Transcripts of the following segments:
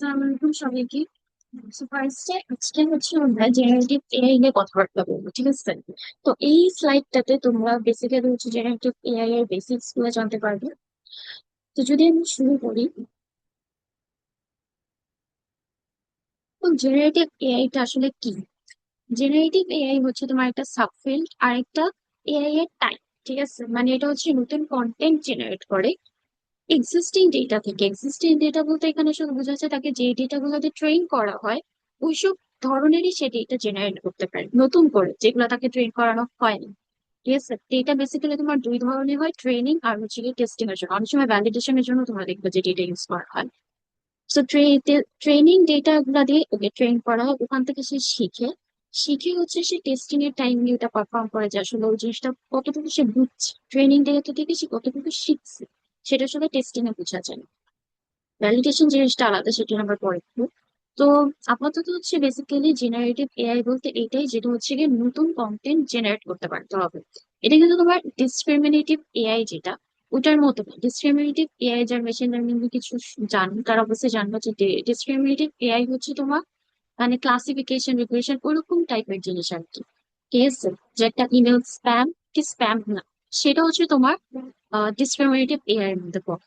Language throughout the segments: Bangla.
আসসালামু আলাইকুম সবাইকে। ফার্স্টে আজকে হচ্ছে আমরা জেনারেটিভ এআই নিয়ে কথাবার্তা বলবো, ঠিক আছে? তো এই স্লাইডটাতে তোমরা বেসিক্যালি হচ্ছে জেনারেটিভ এআই এর বেসিক্স গুলো জানতে পারবে। তো যদি আমি শুরু করি, তো জেনারেটিভ এআই টা আসলে কি? জেনারেটিভ এআই হচ্ছে তোমার একটা সাবফিল্ড আর একটা এআই এর টাইপ, ঠিক আছে? মানে এটা হচ্ছে নতুন কন্টেন্ট জেনারেট করে এক্সিস্টিং ডেটা থেকে। এক্সিস্টিং ডেটা বলতে এখানে শুধু বোঝাচ্ছে তাকে যে ডেটা গুলোতে ট্রেন করা হয় ওইসব ধরনেরই সে ডেটা জেনারেট করতে পারে নতুন করে, যেগুলো তাকে ট্রেন করানো হয়নি। ঠিক আছে, ডেটা বেসিক্যালি তোমার দুই ধরনের হয়, ট্রেনিং আর হচ্ছে কি টেস্টিং এর জন্য। অনেক সময় ভ্যালিডেশনের জন্য তোমরা দেখবে যে ডেটা ইউজ করা হয়। তো ট্রেনিং ডেটা গুলা দিয়ে ওকে ট্রেন করা হয়, ওখান থেকে সে শিখে। শিখে হচ্ছে সে টেস্টিং এর টাইম নিয়ে ওটা পারফর্ম করে, যে আসলে ওই জিনিসটা কতটুকু সে বুঝছে। ট্রেনিং ডেটা থেকে সে কতটুকু শিখছে সেটা আসলে টেস্টিং এ বোঝা যায়। ভ্যালিডেশন জিনিসটা আলাদা, সেটা আমরা পরে দেখবো। তো আপাতত হচ্ছে বেসিক্যালি জেনারেটিভ এআই বলতে এটাই, যেটা হচ্ছে গিয়ে নতুন কন্টেন্ট জেনারেট করতে পারতে হবে। এটা কিন্তু তোমার ডিসক্রিমিনেটিভ এআই যেটা, ওটার মতো না। ডিসক্রিমিনেটিভ এআই যার মেশিন লার্নিং এ কিছু জানো তার অবশ্যই জানবো যে ডিসক্রিমিনেটিভ এআই হচ্ছে তোমার মানে ক্লাসিফিকেশন রিগ্রেশন ওরকম টাইপের জিনিস আর কি। ঠিক আছে, যে একটা ইমেল স্প্যাম কি স্প্যাম না, সেটা হচ্ছে তোমার ডিসক্রিমিনেটিভ এআই এর মধ্যে পড়ে।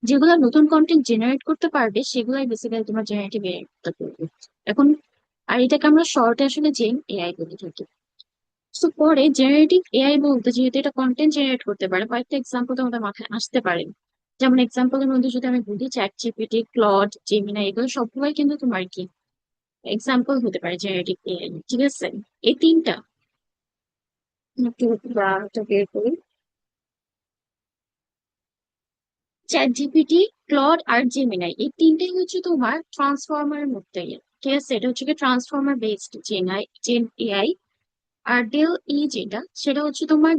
যেগুলো নতুন কন্টেন্ট জেনারেট করতে পারবে সেগুলাই বেসিক্যালি তোমার জেনারেটিভ এআই করতে পারবে এখন। আর এটাকে আমরা শর্টে আসলে জেন এআই বলে থাকি। তো পরে জেনারেটিভ এআই বলতে যেহেতু এটা কন্টেন্ট জেনারেট করতে পারে, কয়েকটা এক্সাম্পল তোমাদের মাথায় আসতে পারে। যেমন এক্সাম্পলের মধ্যে যদি আমি বলি, চ্যাট জিপিটি, ক্লড, জেমিনা, এগুলো সবগুলোই কিন্তু তোমার কি এক্সাম্পল হতে পারে জেনারেটিভ এআই, ঠিক আছে? এই তিনটা একটু বের করি। চ্যাট জিপিটি, ক্লড আর জেমিনাই, এই তিনটাই হচ্ছে তোমার ট্রান্সফর্মারের মধ্যে। ঠিক আছে, এটা হচ্ছে কি ট্রান্সফর্মার বেসড জেন এআই। আর ডেল ই যেটা, সেটা হচ্ছে তোমার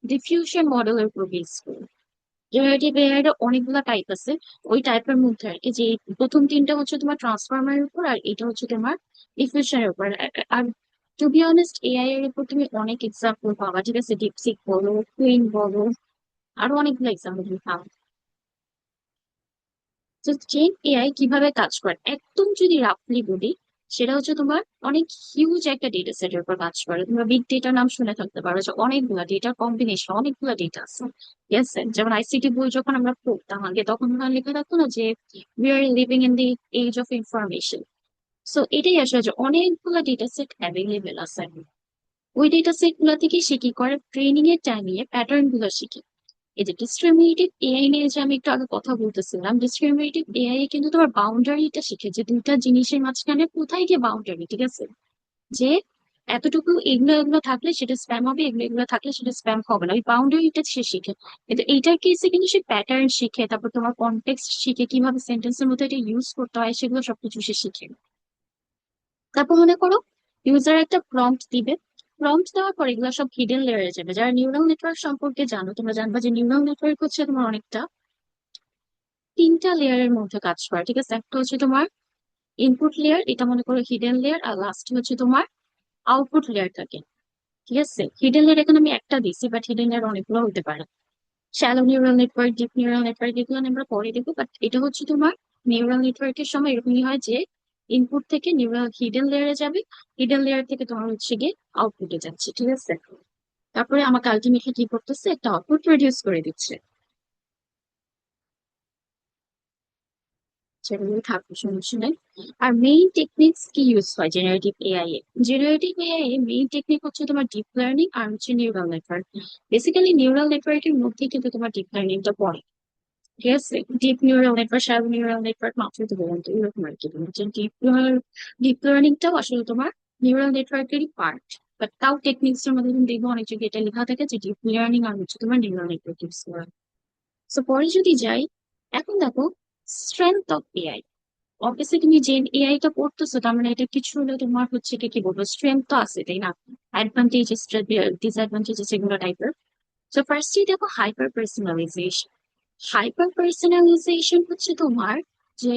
ডিফিউশন মডেলের উপর বেস করে। জেনারেটিভ এআই এর অনেকগুলো টাইপ আছে, ওই টাইপের মধ্যে আর কি। যে প্রথম তিনটা হচ্ছে তোমার ট্রান্সফর্মারের উপর, আর এটা হচ্ছে তোমার ডিফিউশনের উপর। আর টু বি অনেস্ট এআই এর উপর তুমি অনেক এক্সাম্পল পাবা, ঠিক আছে? ডিপসিক বলো, কুইন বলো, আরো অনেকগুলো এক্সাম্পল তুমি পাবা। তো চেন এআই কিভাবে কাজ করে একদম যদি রাফলি বলি, সেটা হচ্ছে তোমার অনেক হিউজ একটা ডেটা সেটের উপর কাজ করে। তোমরা বিগ ডেটার নাম শুনে থাকতে পারো, যে অনেকগুলা ডেটার কম্বিনেশন, অনেকগুলা ডেটা আছে। ঠিক আছে, যেমন আইসিটি বই যখন আমরা পড়তাম আগে, তখন ওখানে লেখা থাকতো না যে we are living in the age of information. So এটাই আসলে যে অনেকগুলা ডেটা সেট অ্যাভেলেবেল আছে। ওই ডেটা সেট গুলা থেকে সে কি করে, ট্রেনিং এর টাইমে প্যাটার্ন গুলো শিখে। এই যে ডিসক্রিমিনেটিভ এআই নিয়ে যে আমি একটু আগে কথা বলতেছিলাম, ডিসক্রিমিনেটিভ এআই কিন্তু তোমার বাউন্ডারিটা শিখে, যে দুইটা জিনিসের মাঝখানে কোথায় গিয়ে বাউন্ডারি, ঠিক আছে? যে এতটুকু এগুলো এগুলো থাকলে সেটা স্প্যাম হবে, এগুলো এগুলো থাকলে সেটা স্প্যাম হবে না, ওই বাউন্ডারিটা সে শিখে। কিন্তু এইটার কেসে কিন্তু সে প্যাটার্ন শিখে, তারপর তোমার কনটেক্সট শিখে, কিভাবে সেন্টেন্সের মধ্যে এটা ইউজ করতে হয় সেগুলো সবকিছু সে শিখে। তারপর মনে করো ইউজার একটা প্রম্পট দিবে, প্রম্পট দেওয়ার পর এগুলো সব হিডেন লেয়ারে যাবে। যারা নিউরাল নেটওয়ার্ক সম্পর্কে জানো, তোমরা জানবা যে নিউরাল নেটওয়ার্ক হচ্ছে তোমার অনেকটা তিনটা লেয়ারের মধ্যে কাজ করে, ঠিক আছে? একটা হচ্ছে তোমার ইনপুট লেয়ার, এটা মনে করো হিডেন লেয়ার, আর লাস্ট হচ্ছে তোমার আউটপুট লেয়ার থাকে। ঠিক আছে, হিডেন লেয়ার এখানে আমি একটা দিছি, বাট হিডেন লেয়ার অনেকগুলো হতে পারে। Shallow neural network, deep neural network, এগুলো আমরা পরে দেখবো। বাট এটা হচ্ছে তোমার নিউরাল নেটওয়ার্কের সময় এরকমই হয় যে ইনপুট থেকে নিউরাল হিডেন লেয়ারে যাবে, হিডেন লেয়ার থেকে তোমার হচ্ছে গিয়ে আউটপুটে যাচ্ছে, ঠিক আছে? তারপরে আমাকে আলটিমেটলি কি করতেছে, একটা আউটপুট প্রডিউস করে দিচ্ছে। সেগুলো থাকবে, সমস্যা নেই। আর মেইন টেকনিক্স কি ইউজ হয় জেনারেটিভ এআই এ? জেনারেটিভ এআই এর মেইন টেকনিক হচ্ছে তোমার ডিপ লার্নিং আর হচ্ছে নিউরাল নেটওয়ার্ক। বেসিক্যালি নিউরাল নেটওয়ার্কের মধ্যে কিন্তু তোমার ডিপ লার্নিংটা পড়ে। ঠিক আছে, deep neural network, shallow neural network, মাত্রই তো বললাম, তো এরকম আর কি। তোমার যে ডিপ লার্নিংটাও আসলে তোমার নিউরাল নেটওয়ার্কেরই পার্ট। বাট তাও টেকনিক্স এর মধ্যে তুমি দেখবো অনেক জায়গায় এটা লেখা থাকে যে ডিপ লার্নিং আর হচ্ছে তোমার নিউরাল নেটওয়ার্ক ইউজ করা। তো পরে যদি যাই, এখন দেখো স্ট্রেংথ অফ এআই। অবভিয়াসলি তুমি যে এআই টা পড়তেছো, তার মানে এটা কিছু হলে তোমার হচ্ছে কি বলবো, স্ট্রেংথ তো আছে, তাই না? অ্যাডভান্টেজেস, ডিসঅ্যাডভান্টেজেস, এগুলো টাইপের। তো ফার্স্টলি দেখো হাইপার পার্সোনালাইজেশন। হাইপার পার্সোনালাইজেশন হচ্ছে তোমার যে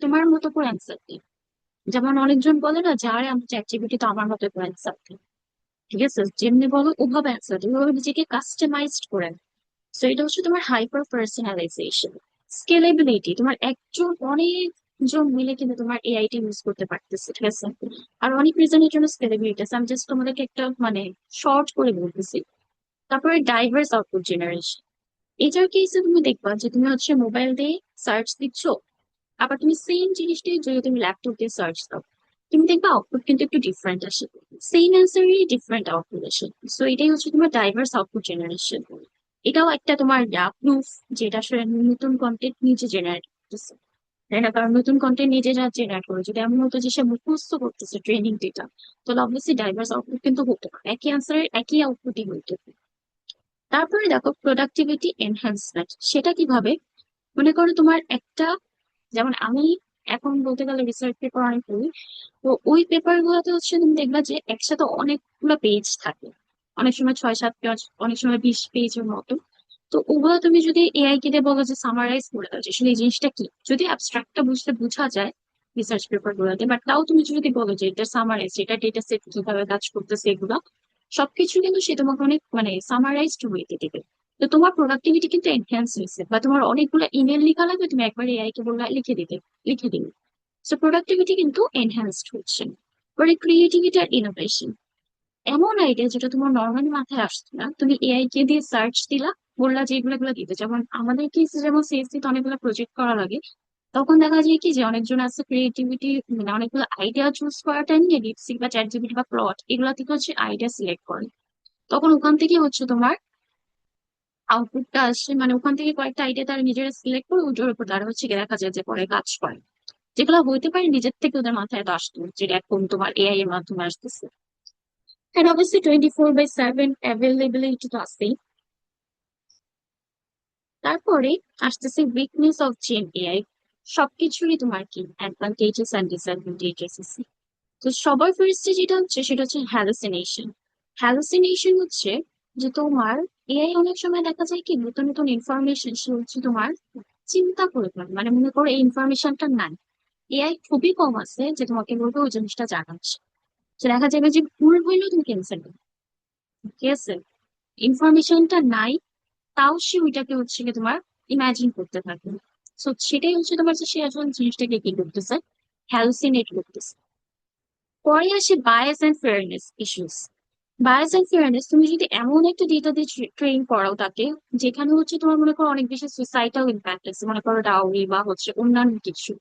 তোমার মতো করে অ্যান্সার দিই। যেমন অনেকজন বলে না যে আরে আমি চ্যাট জিপিটি তো আমার মতো করে অ্যান্সার দিই। ঠিক আছে, যেমনি বলো ওভাবে অ্যান্সার দিই, ওভাবে নিজেকে কাস্টমাইজড করে। তো এটা হচ্ছে তোমার হাইপার পার্সোনালাইজেশন। স্কেলেবিলিটি, তোমার একজন অনেক জন মিলে কিন্তু তোমার এআই টা ইউজ করতে পারতেছে, ঠিক আছে। আর অনেক রিজনের জন্য স্কেলেবিলিটি আছে, আমি জাস্ট তোমাদেরকে একটা মানে শর্ট করে বলতেছি। তারপরে ডাইভার্স আউটপুট জেনারেশন, এটার কেসে তুমি দেখবা যে তুমি হচ্ছে মোবাইল দিয়ে সার্চ দিচ্ছ, আবার তুমি সেম জিনিসটাই যদি তুমি ল্যাপটপ দিয়ে সার্চ দাও, তুমি দেখবা আউটপুট কিন্তু একটু ডিফারেন্ট আসে। সেম অ্যান্সারই ডিফারেন্ট আউটপুট আসে। সো এটাই হচ্ছে তোমার ডাইভার্স আউটপুট জেনারেশন। এটাও একটা তোমার প্রুফ, যেটা আসলে নতুন কন্টেন্ট নিজে জেনারেট করতেছে, তাই না? কারণ নতুন কন্টেন্ট নিজে যা জেনারেট করে, যদি এমন হতো যে সে মুখস্থ করতেছে ট্রেনিং ডেটা, তাহলে অবভিয়াসলি ডাইভার্স আউটপুট কিন্তু হতো না, একই অ্যান্সারের একই আউটপুটই হইতো। তারপরে দেখো প্রোডাক্টিভিটি এনহ্যান্সমেন্ট, সেটা কিভাবে? মনে করো তোমার একটা, যেমন আমি এখন বলতে গেলে রিসার্চ পেপার অনেক পড়ি, তো ওই পেপার গুলোতে হচ্ছে তুমি দেখবা যে একসাথে অনেকগুলো পেজ থাকে, অনেক সময় 6-7 পেজ, অনেক সময় 20 পেজের মতো। তো ওগুলো তুমি যদি এআই কে দিয়ে বলো যে সামারাইজ করে দাও যে আসলে এই জিনিসটা কি, যদি অ্যাবস্ট্রাক্টটা বুঝতে বোঝা যায় রিসার্চ পেপার গুলোতে, বাট তাও তুমি যদি বলো যে এটা সামারাইজ, এটা ডেটা সেট কিভাবে কাজ করতেছে, এগুলো সবকিছু কিন্তু সে তোমাকে অনেক মানে সামারাইজড ওয়েতে দিবে। তো তোমার প্রোডাক্টিভিটি কিন্তু এনহ্যান্স হয়েছে, বা তোমার অনেকগুলো ইমেল লেখা লাগবে, তুমি একবার এআই কে বললে লিখে দিবে। সো প্রোডাক্টিভিটি কিন্তু এনহ্যান্সড হচ্ছে। পরে ক্রিয়েটিভিটি আর ইনোভেশন, এমন আইডিয়া যেটা তোমার নর্মালি মাথায় আসছে না, তুমি এআই কে দিয়ে সার্চ দিলা, বললা যে এগুলো এগুলো দিতে। যেমন আমাদের কেসে যেমন সিএসসি তে অনেকগুলো প্রজেক্ট করা লাগে, তখন দেখা যায় কি যে অনেকজন আছে ক্রিয়েটিভিটি, মানে অনেকগুলো আইডিয়া চুজ করাটা নিয়ে ডিপসিক বা চ্যাট জিপিটি বা প্লট এগুলা থেকে হচ্ছে আইডিয়া সিলেক্ট করে, তখন ওখান থেকে হচ্ছে তোমার আউটপুটটা আসে, মানে ওখান থেকে কয়েকটা আইডিয়া তারা নিজেরা সিলেক্ট করে ওটার উপর তারা হচ্ছে গিয়ে দেখা যায় যে পরে কাজ করে, যেগুলো হইতে পারে নিজের থেকে ওদের মাথায় তো আসতো, যেটা এখন তোমার এআই এর মাধ্যমে আসতেছে। And obviously 24/7 availability তো আছেই। তারপরে আসতেছে উইকনেস অফ জেন এআই, সবকিছুরই তোমার কি অ্যাডভান্টেজেস এন্ড ডিসঅ্যাডভান্টেজেস আছে। তো সবার ফার্স্টে যেটা হচ্ছে সেটা হচ্ছে হ্যালুসিনেশন। হ্যালুসিনেশন হচ্ছে যে তোমার এআই অনেক সময় দেখা যায় কি নতুন নতুন ইনফরমেশন সে হচ্ছে তোমার চিন্তা করে ফেলে, মানে মনে করো এই ইনফরমেশনটা নাই, এআই খুবই কম আছে যে তোমাকে বলবে ওই জিনিসটা জানাচ্ছে। তো দেখা যাবে যে ভুল হইলেও তুমি ক্যান্সেল করবে, ঠিক আছে, ইনফরমেশনটা নাই, তাও সে ওইটাকে হচ্ছে কি তোমার ইমাজিন করতে থাকে। তো সেটাই হচ্ছে তোমার যে সে আসলে জিনিসটাকে কি করতেছে, হ্যালুসিনেট করতেছে। পরে আসে bias and fairness issues. Bias and fairness, তুমি যদি এমন একটা ডেটা দিয়ে ট্রেন করাও তাকে, যেখানে হচ্ছে তোমার মনে করো অনেক বেশি সোসাইটাল ইম্প্যাক্ট আছে, মনে করো ডাউরি বা হচ্ছে অন্যান্য কিছু,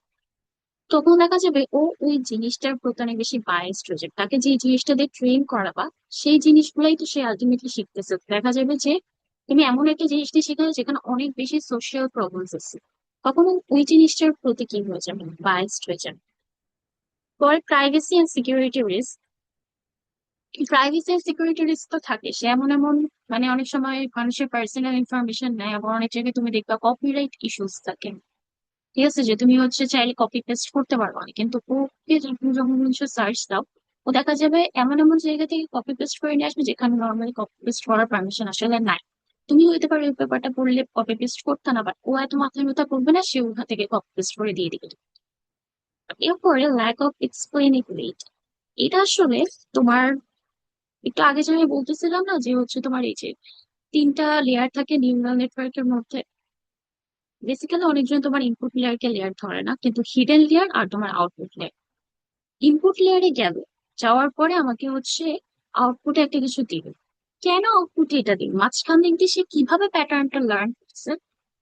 তখন দেখা যাবে ও ওই জিনিসটার প্রতি অনেক বেশি বায়াসড হয়ে যাবে। তাকে যে জিনিসটা দিয়ে ট্রেন করাবা সেই জিনিসগুলাই তো সে আলটিমেটলি শিখতেছে। দেখা যাবে যে তুমি এমন একটা জিনিস দিয়ে শেখালে যেখানে অনেক বেশি সোশ্যাল প্রবলেমস আছে, তখন ও ওই জিনিসটার প্রতি কি হয়ে যাবে, বায়াসড হয়ে যাবে। পরে privacy and security risk. Privacy and security risk তো থাকে, সে এমন এমন মানে অনেক সময় মানুষের পার্সোনাল ইনফরমেশন নেয়, আবার অনেক জায়গায় তুমি দেখবা কপিরাইট ইস্যুস থাকে, ঠিক আছে, যে তুমি হচ্ছে চাইলে কপি পেস্ট করতে পারো না, কিন্তু ওকে যখন যখন কিছু সার্চ দাও, ও দেখা যাবে এমন এমন জায়গা থেকে কপি পেস্ট করে নিয়ে আসবে যেখানে নর্মালি কপি পেস্ট করার পারমিশন আসলে নাই। তুমি হইতে পারো এই পেপারটা পড়লে কপি পেস্ট করতে না, বাট ও এত মাথায় ব্যথা করবে না, সে ওখান থেকে কপি পেস্ট করে দিয়ে দিবে। এরপরে ল্যাক অফ এক্সপ্লেনেবিলিটি, এটা আসলে তোমার একটু আগে যে আমি বলতেছিলাম না যে হচ্ছে তোমার এই যে তিনটা লেয়ার থাকে নিউরাল নেটওয়ার্কের মধ্যে, বেসিক্যালি অনেকজন তোমার ইনপুট লেয়ারকে লেয়ার ধরে না, কিন্তু হিডেন লেয়ার আর তোমার আউটপুট লেয়ার। ইনপুট লেয়ারে গেল, যাওয়ার পরে আমাকে হচ্ছে আউটপুটে একটা কিছু দিবে। কেন আউটপুটে এটা দিবে, মাঝখান দিক দিয়ে সে কিভাবে প্যাটার্নটা লার্ন করছে,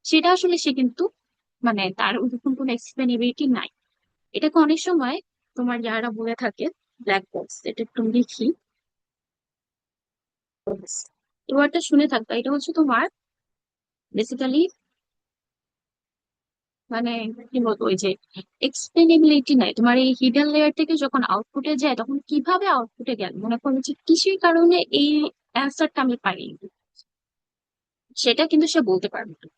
সেটা আসলে সে কিন্তু মানে তার ওরকম কোনো এক্সপ্লেনেবিলিটি নাই। এটাকে অনেক সময় তোমার যারা বলে থাকে ব্ল্যাক বক্স, এটা একটু লিখি, এবারটা শুনে থাকবা, এটা হচ্ছে তোমার বেসিক্যালি মানে কি বলবো, ওই যে এক্সপ্লেনেবিলিটি নাই তোমার এই হিডেন লেয়ার থেকে যখন আউটপুটে যায়, তখন কিভাবে আউটপুটে গেল, মনে করো যে কিসের কারণে এই অ্যান্সারটা আমি পাই, সেটা কিন্তু সে বলতে পারবে না।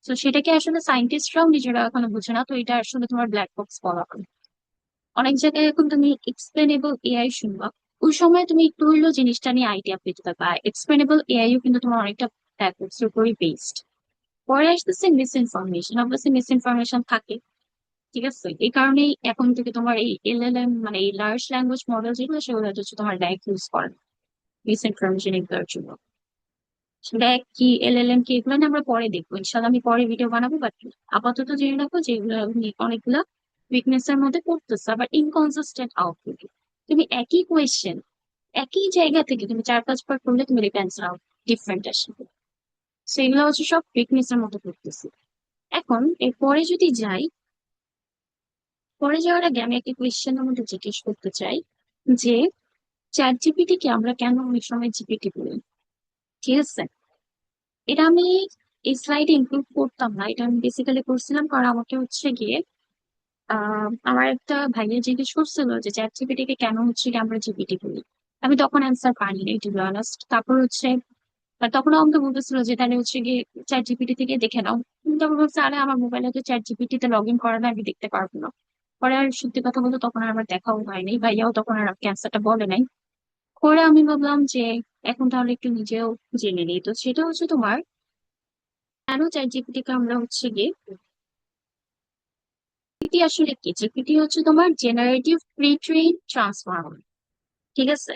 তো সেটাকে আসলে সায়েন্টিস্টরাও নিজেরা এখনো বুঝে না, তো এটা আসলে তোমার ব্ল্যাক বক্স বলা হয়। অনেক জায়গায় এখন তুমি এক্সপ্লেনেবল এআই শুনবা, ওই সময় তুমি একটু হইলেও জিনিসটা নিয়ে আইডিয়া পেতে পারবা। এক্সপ্লেনেবল এআইও কিন্তু তোমার অনেকটা ব্ল্যাক বক্স এর উপরই বেসড। পরে আসতেছে মিস ইনফরমেশন, অবশ্যই মিস ইনফরমেশন থাকে, ঠিক আছে। এই কারণেই এখন থেকে তোমার এই এলএলএম মানে এই লার্জ ল্যাঙ্গুয়েজ মডেল যেগুলো, সেগুলো হচ্ছে তোমার ডাইরেক্ট ইউজ করে মিস ইনফরমেশন এগুলোর জন্য। দেখ কি এলএলএম কি, এগুলো নিয়ে আমরা পরে দেখবো ইনশাল্লাহ, আমি পরে ভিডিও বানাবো, বাট আপাতত জেনে রাখো যে এগুলো অনেকগুলা উইকনেস এর মধ্যে পড়তেছো, আবার ইনকনসিস্টেন্ট আউটপুট। তুমি একই কোয়েশ্চেন একই জায়গা থেকে তুমি 4-5 বার করলে তুমি দেখবে অ্যান্সার আউট ডিফারেন্ট আসবে। সেগুলো হচ্ছে সব উইকনেস এর মধ্যে পড়তেছে। এখন এরপরে যদি যাই, পরে যাওয়ার আগে আমি একটা কোয়েশ্চেনের মধ্যে জিজ্ঞেস করতে চাই যে চ্যাট জিপিটি কে আমরা কেন অনেক সময় জিপিটি বলি? ঠিক আছে, এটা আমি এই স্লাইডে ইনক্লুড করতাম না, এটা আমি বেসিক্যালি করছিলাম কারণ আমাকে হচ্ছে গিয়ে আমার একটা ভাইয়া জিজ্ঞেস করছিল যে চ্যাট জিপিটি কে কেন হচ্ছে গিয়ে আমরা জিপিটি বলি। আমি তখন অ্যান্সার পাইনি টু বি অনেস্ট। তারপর হচ্ছে আর তখন আমাকে বলতেছিল যে তাহলে হচ্ছে গিয়ে চ্যাট জিপিটি থেকে দেখে নাও। কিন্তু আমি বলছি আরে আমার মোবাইলে তো চ্যাট জিপিটি তে লগ ইন করা না, আমি দেখতে পারবো না। পরে আর সত্যি কথা বলতে তখন আর আমার দেখাও হয়নি, ভাইয়াও তখন আর ক্যান্সারটা বলে নাই। পরে আমি ভাবলাম যে এখন তাহলে একটু নিজেও জেনে নিই। তো সেটা হচ্ছে তোমার কেন চ্যাট জিপিটি কে আমরা হচ্ছে গিয়ে জিপিটি আসলে কি, জিপিটি হচ্ছে তোমার জেনারেটিভ প্রি ট্রেইন ট্রান্সফর্মার। ঠিক আছে,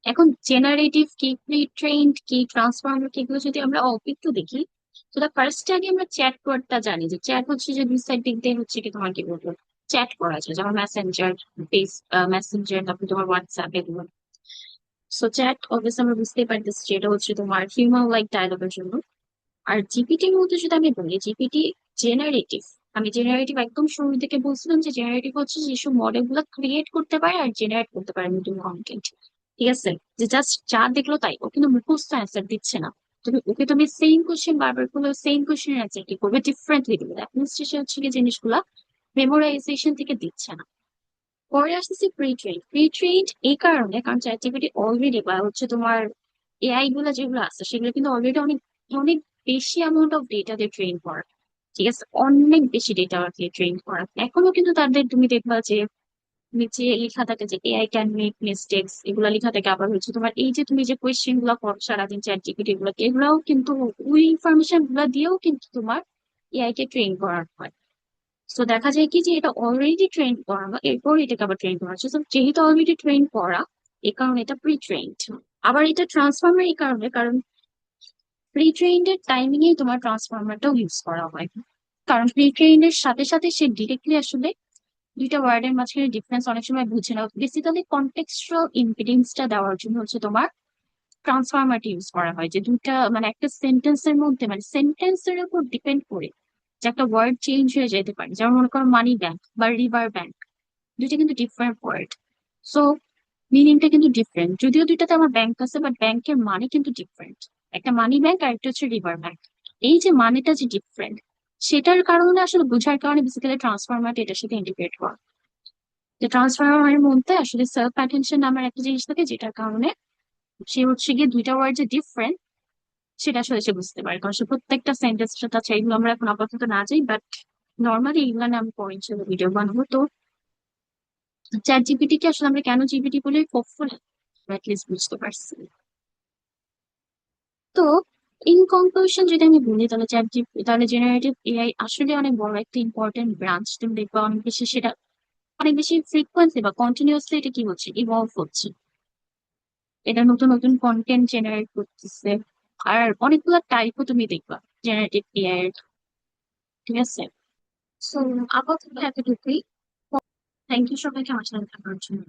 এখন জেনারেটিভ কি, প্রি ট্রেইনড কি, ট্রান্সফর্মার কি, এগুলো যদি আমরা অল্প একটু দেখি, তো ফার্স্টে আগে আমরা চ্যাট ওয়ার্ডটা জানি যে চ্যাট হচ্ছে যে দুই সাইড দিক দিয়ে হচ্ছে কি তোমার কি বলবো চ্যাট করা যায়, যেমন মেসেঞ্জার, ফেস মেসেঞ্জার, তারপর তোমার হোয়াটসঅ্যাপ এগুলো। সো চ্যাট অবভিয়াসলি আমরা বুঝতেই পারতেছি যে এটা হচ্ছে তোমার হিউম্যান লাইক ডায়ালগের জন্য। আর জিপিটির মধ্যে যদি আমি বলি জিপিটি জেনারেটিভ, আমি জেনারেটিভ একদম শুরু থেকে বলছিলাম যে জেনারেটিভ হচ্ছে যেসব মডেল গুলো ক্রিয়েট করতে পারে আর জেনারেট করতে পারে নতুন কন্টেন্ট। ঠিক আছে, যে জাস্ট যা দেখলো তাই, ও কিন্তু মুখস্থ অ্যান্সার দিচ্ছে না। তুমি সেম কোশ্চেন বারবার করলে সেম কোশ্চেনের অ্যান্সার কি করবে, ডিফারেন্টলি দিবে। দ্যাট মিনস সে হচ্ছে কি জিনিসগুলা মেমোরাইজেশন থেকে দিচ্ছে না। পরে আসতেছে প্রি ট্রেইন। প্রি ট্রেইনড এই কারণে কারণ চ্যাটজিপিটি অলরেডি বা হচ্ছে তোমার এআই গুলা যেগুলো আছে সেগুলো কিন্তু অলরেডি অনেক অনেক বেশি অ্যামাউন্ট অফ ডেটা দিয়ে ট্রেন করা। ঠিক আছে, অনেক বেশি ডেটা দিয়ে ট্রেন করা। এখনো কিন্তু তাদের তুমি দেখবা যে নিচে লেখা থাকে যে এআই ক্যান মেক মিস্টেক্স, এগুলা লেখা থাকে। আবার হচ্ছে তোমার এই যে তুমি যে কোয়েশ্চেন গুলো করো সারাদিন চ্যাট জিপিটি গুলোকে, এগুলাও কিন্তু ওই ইনফরমেশন গুলা দিয়েও কিন্তু তোমার এআই কে ট্রেন করা হয়। তো দেখা যায় কি যে এটা অলরেডি ট্রেন করা বা এরপর এটাকে আবার ট্রেন করা হচ্ছে। So, যেহেতু অলরেডি ট্রেন করা, এই কারণে এটা প্রি ট্রেন্ড। আবার এটা ট্রান্সফর্মার এই কারণে কারণ প্রি ট্রেইনড এর টাইমিং এ তোমার ট্রান্সফর্মারটাও ইউজ করা হয়। কারণ প্রি ট্রেইনড এর সাথে সাথে সে ডিরেক্টলি আসলে দুইটা ওয়ার্ডের মাঝখানে ডিফারেন্স অনেক সময় বুঝে না। বেসিক্যালি কনটেক্সচুয়াল ইম্পিডেন্সটা দেওয়ার জন্য হচ্ছে তোমার ট্রান্সফরমারটি ইউজ করা হয়, যে দুইটা মানে একটা সেন্টেন্সের মধ্যে মানে সেন্টেন্সের উপর ডিপেন্ড করে যে একটা ওয়ার্ড চেঞ্জ হয়ে যেতে পারে। যেমন মনে করো মানি ব্যাংক বা রিভার ব্যাংক, দুইটা কিন্তু ডিফারেন্ট ওয়ার্ড। সো মিনিংটা কিন্তু ডিফারেন্ট, যদিও দুইটাতে আমার ব্যাংক আছে বাট ব্যাংকের মানে কিন্তু ডিফারেন্ট। একটা মানি ব্যাংক আর একটা হচ্ছে রিভার ব্যাংক। এই যে মানেটা যে ডিফারেন্ট, সেটার কারণে আসলে বোঝার কারণে বেসিক্যালি ট্রান্সফরমারটা এটার সাথে ইন্টিগ্রেট করা। যে ট্রান্সফরমারের মধ্যে আসলে সেলফ অ্যাটেনশন নামের একটা জিনিস থাকে, যেটার কারণে সে হচ্ছে গিয়ে দুইটা ওয়ার্ড যে ডিফারেন্ট সেটা আসলে সে বুঝতে পারে। কারণ সে প্রত্যেকটা সেন্টেন্স সাথে আছে, এগুলো আমরা এখন আপাতত না যাই, বাট নর্মালি এগুলো নিয়ে আমি পরে ভিডিও বানাবো। তো চ্যাট জিপিটি কে আসলে আমরা কেন জিপিটি বলে, হোপফুলি অ্যাটলিস্ট বুঝতে পারছি। তো ইন কনক্লুশন যদি আমি বলি তাহলে চ্যাট জিপিটি, তাহলে জেনারেটিভ এআই আসলে অনেক বড় একটা ইম্পর্টেন্ট ব্রাঞ্চ। তুমি দেখবা অনেক বেশি সেটা অনেক বেশি ফ্রিকোয়েন্সি বা কন্টিনিউয়াসলি এটা কি হচ্ছে, ইভলভ হচ্ছে। এটা নতুন নতুন কন্টেন্ট জেনারেট করতেছে। আর অনেকগুলো টাইপও তুমি দেখবা জেনারেটিভ এআই এর। ঠিক আছে, সো আপাতত এতটুকুই। থ্যাংক ইউ সবাইকে আমার সাথে থাকার জন্য।